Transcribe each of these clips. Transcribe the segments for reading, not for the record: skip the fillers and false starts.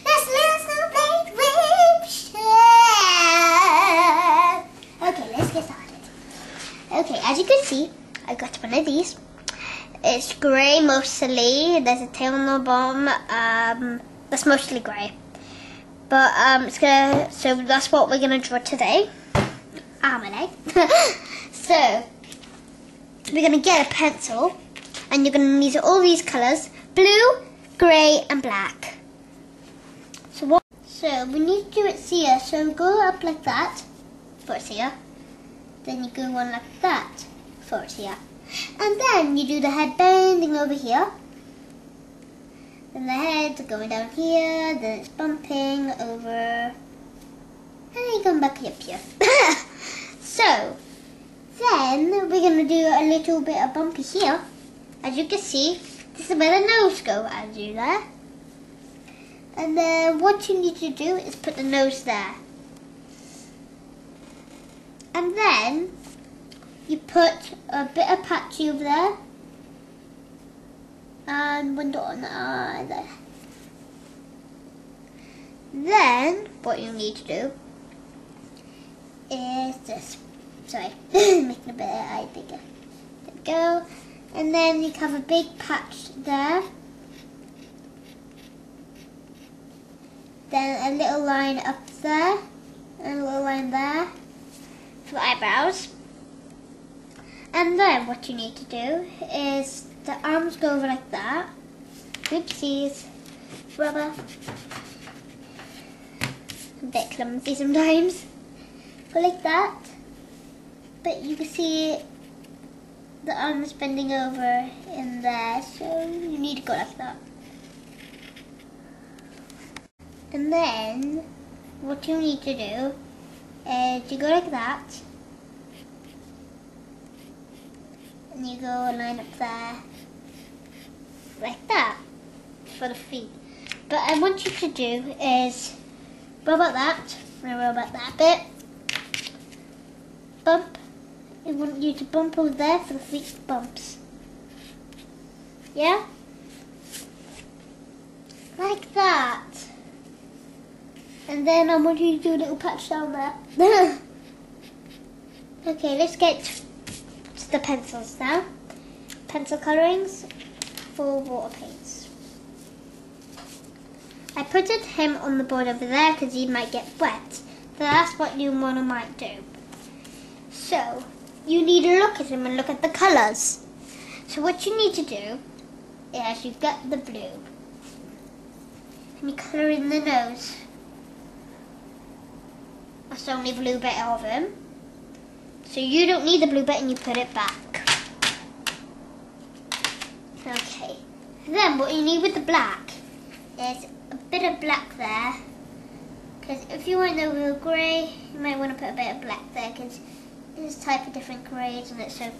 Let's little snowflake wave. Okay, let's get started. Okay, as you can see, I got one of these. It's grey mostly. There's a tail on the bottom. That's mostly grey. But so that's what we're gonna draw today. My leg. So we're gonna get a pencil, and you're gonna need all these colours: blue, grey, and black. So we need to do it here. So go up like that for it here. Then you go on like that for it here. And then you do the head bending over here. Then the head's going down here, then it's bumping over, and then you come back up here. So, then we're going to do a little bit of bumpy here. As you can see, this is where the nose goes, as you there. And then what you need to do is put the nose there. And then you put a bit of patchy over there. And one dot on the eye there. Then what you need to do is this. Sorry, making a bit of eye bigger. There we go. And then you have a big patch there. Then a little line up there. And a little line there for the eyebrows. And then what you need to do is the arms go over like that. Oopsies. Rubber. A bit clumsy sometimes. Go like that. But you can see the arms bending over in there. So you need to go like that. And then what you need to do is you go like that. And you go a line up there. Like that for the feet. But I want you to do is rub out that. Rub out that bit. Bump. I want you to bump over there for the feet bumps. Yeah? Like that. And then I want you to do a little patch down there. Okay, let's get to the pencils now. Pencil colourings for water paints. I put him on the board over there because he might get wet. So that's what you might do. So you need to look at him and look at the colours. So what you need to do is you get the blue and you colour in the nose. That's the only blue bit of him. So you don't need the blue bit and you put it back. Okay. Then what you need with the black is a bit of black there. Because if you want the real grey, you might want to put a bit of black there because there's a type of different greys on it. So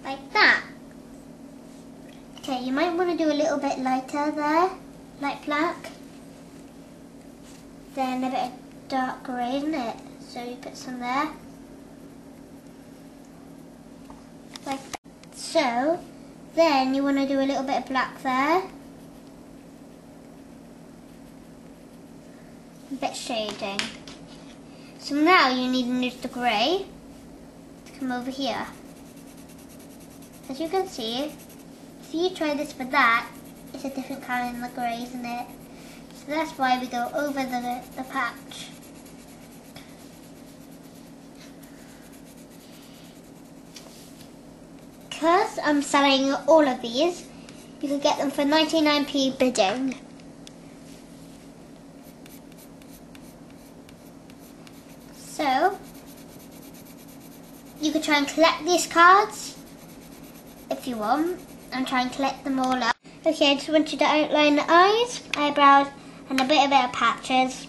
like that. Okay, you might want to do a little bit lighter there, light black. Then a bit of dark grey, isn't it? So you put some there. Like that. So then you want to do a little bit of black there. A bit shading. So now you need to use the grey to come over here. As you can see, if you try this with that, it's a different colour in the grey, isn't it? So that's why we go over the patch. Because I'm selling all of these, you can get them for 99p bidding. So, you could try and collect these cards if you want, and try and collect them all up. Okay, I just want you to outline the eyes, eyebrows, and a bit of patches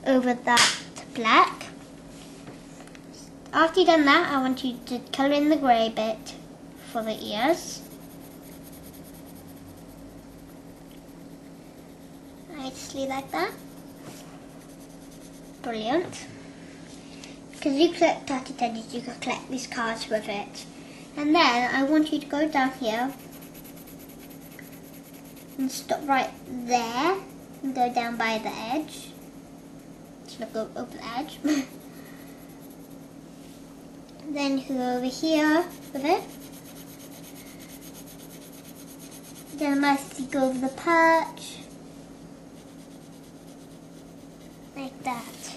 over that black. After you've done that, I want you to colour in the grey bit for the ears. Nicely like that. Brilliant. Because you collect Tatty Teddies, you can collect these cards with it. And then I want you to go down here and stop right there. and go down by the edge. Just look over the edge. Then you go over here with it. Then mostly go over the patch. Like that.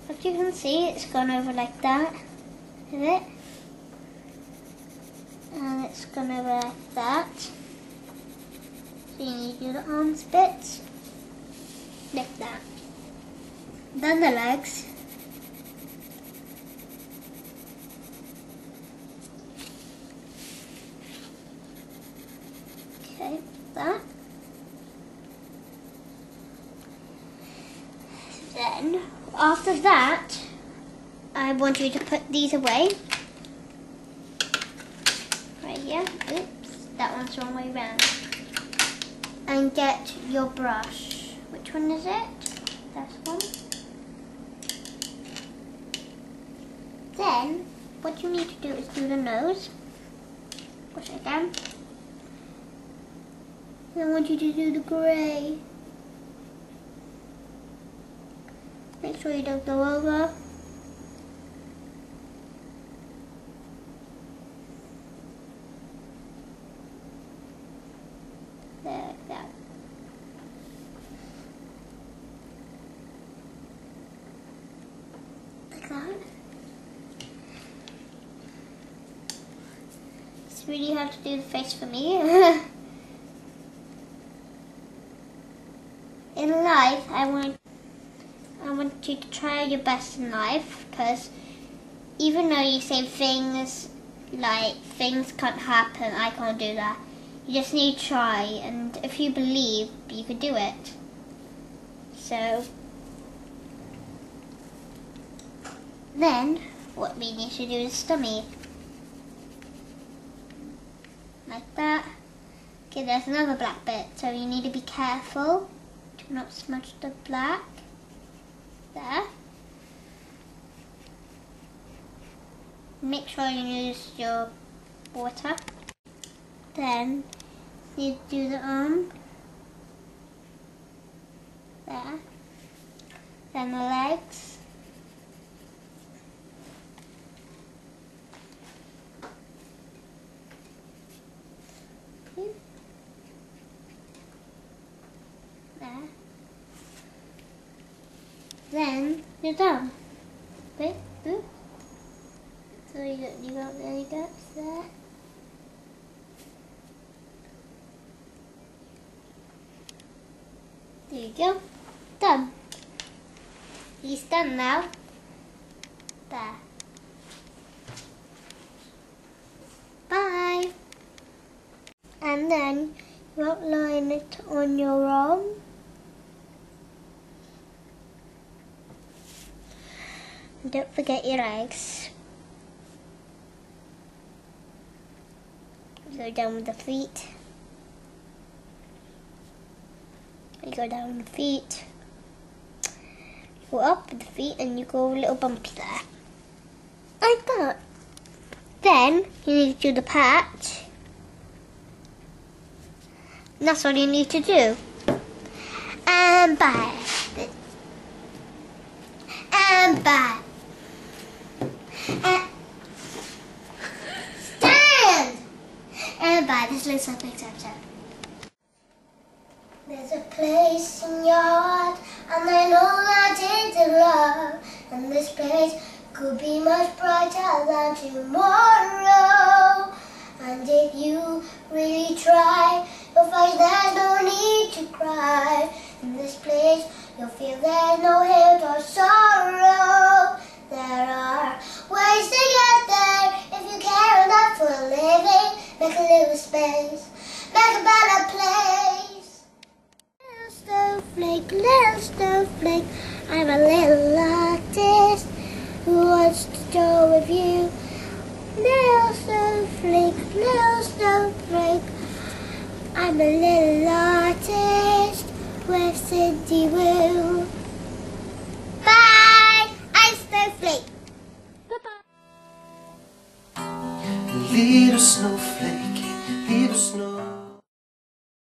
As you can see, it's gone over like that. Is it? And it's gone over like that. So you need to do the arms bits. Like that. Then the legs. Okay, that. Then, after that, I want you to put these away. Right here. Oops, that one's the wrong way around. And get your brush. Which one is it? That's one. Then, what you need to do is do the nose. Push it down. Then I want you to do the grey. Make sure you don't go over. There, like that. Like that. It's really hard to do the face for me. In life, I want you to try your best in life, because even though you say things like things can't happen, I can't do that, you just need to try, and if you believe, you can do it. So then what we need to do is stomach. Like that. Okay, there's another black bit, so you need to be careful to not smudge the black. There. Make sure you use your water. Then you do the arm. There. Then the legs. There. Then you're done. Wait, boop. So you got there, you go, there. There you go. Done. He's done now. There. Bye. And then you outline it on your arm. And don't forget your legs. Go down with the feet. You go down with the feet. You go up with the feet and you go a little bumpy there. Like that. Then you need to do the patch. And that's what you need to do. And bye. And bye. Stand! And bye. This looks like next episode. There's a place in your heart, and I know that it's a love. And this place could be much brighter than tomorrow. And if you really try, you'll find there's no need to cry. In this place, you'll feel there's no hate or sorrow. There are ways to get there if you care enough for a living. Make a little space, make a better place. Little snowflake, I'm a little artist who wants to draw with you. Little snowflake, I'm a little artist with Cindy Woo. Bye! I'm Snowflake. Bye-bye. Little snowflake, little snowflake.